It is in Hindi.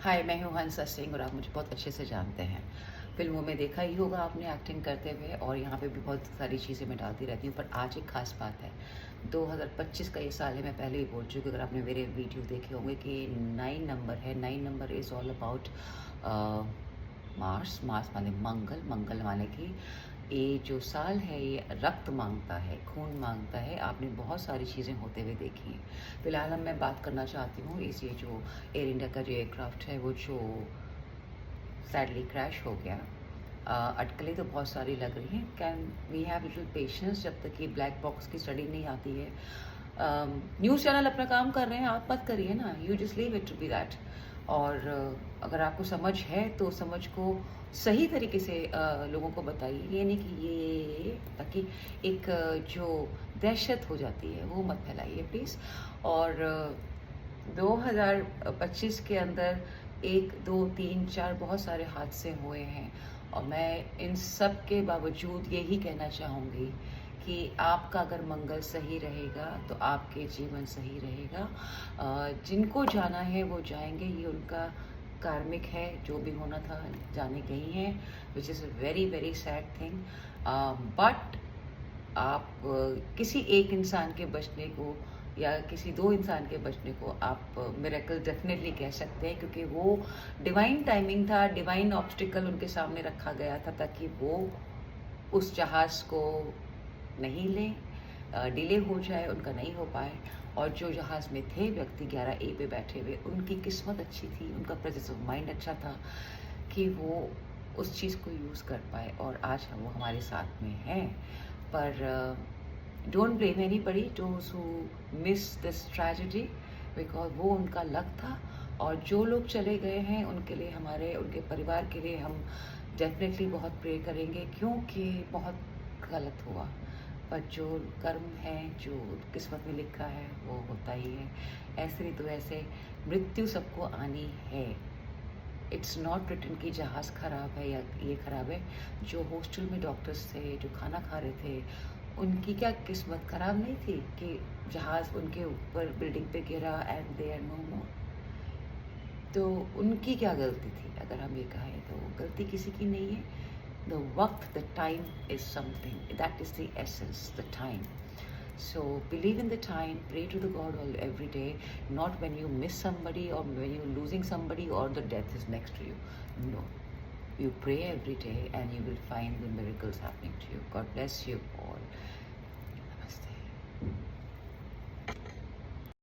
हाय, मैं हूँ हंसा सिंह और आप मुझे बहुत अच्छे से जानते हैं। फ़िल्मों में देखा ही होगा आपने एक्टिंग करते हुए और यहाँ पे भी बहुत सारी चीज़ें मैं डालती रहती हूँ, पर आज एक ख़ास बात है। 2025 का ये साल है, मैं पहले भी बोल चुकी हूँ, अगर आपने मेरे वीडियो देखे होंगे कि 9 नंबर है। 9 number is all about Mars माने मंगल, मंगल माने कि ये जो साल है ये रक्त माँगता है, खून माँगता है। आपने बहुत सारी चीज़ें होते हुए देखी हैं। फ़िलहाल अब मैं बात करना चाहती हूँ इस ये जो एयर इंडिया का जो एयरक्राफ्ट है वो जो सैडली क्रैश हो गया। अटकलें तो बहुत सारी लग रही हैं। Can we have little patience जब तक कि ब्लैक बॉक्स की स्टडी नहीं आती है। न्यूज़ चैनल अपना काम कर रहे हैं, आप मत करिए ना, you just leave it to be that. और अगर आपको समझ है तो समझ को सही तरीके से लोगों को बताइए, ये नहीं कि ये ताकि एक जो दहशत हो जाती है वो मत फैलाइए प्लीज़। और 2025 के अंदर 1, 2, 3, 4 बहुत सारे हादसे हुए हैं और मैं इन सब के बावजूद यही कहना चाहूँगी कि आपका अगर मंगल सही रहेगा तो आपके जीवन सही रहेगा। जिनको जाना है वो जाएँगे, ये उनका कार्मिक है, जो भी होना था जाने गई हैं, which is a very, very sad thing. But आप किसी एक इंसान के बचने को या किसी 2 इंसान के बचने को आप मिरेकल डेफ़िनेटली कह सकते हैं, क्योंकि वो डिवाइन टाइमिंग था, डिवाइन ऑब्स्टिकल उनके सामने रखा गया था ताकि वो उस जहाज़ को नहीं लें, डिले हो जाए, उनका नहीं हो पाए। और जो जहाज़ में थे व्यक्ति 11 ए पे बैठे हुए, उनकी किस्मत अच्छी थी, उनका प्रेजेंस ऑफ माइंड अच्छा था कि वो उस चीज़ को यूज़ कर पाए और आज वो हमारे साथ में हैं। पर don't blame anybody those who miss this tragedy, because वो उनका लक था। और जो लोग चले गए हैं उनके लिए, हमारे उनके परिवार के लिए हम डेफ़िनेटली बहुत प्रे करेंगे, क्योंकि बहुत गलत हुआ। पर जो कर्म है, जो किस्मत में लिखा है वो होता ही है। ऐसे नहीं तो ऐसे मृत्यु सबको आनी है। इट्स नॉट रिटन कि जहाज़ ख़राब है या ये ख़राब है। जो हॉस्टल में डॉक्टर्स थे, जो खाना खा रहे थे, उनकी क्या किस्मत ख़राब नहीं थी कि जहाज़ उनके ऊपर बिल्डिंग पे गिरा एंड दे आर नो मोर। तो उनकी क्या गलती थी? अगर हम ये कहें तो गलती किसी की नहीं है। द वक़्त, the time is something, that is the essence, the time. So believe in the time, pray to the God all every day, not when you miss somebody or when you're losing somebody or the death is next to you. No. You pray every day and you will find the miracles happening to you. God bless you all. Namaste.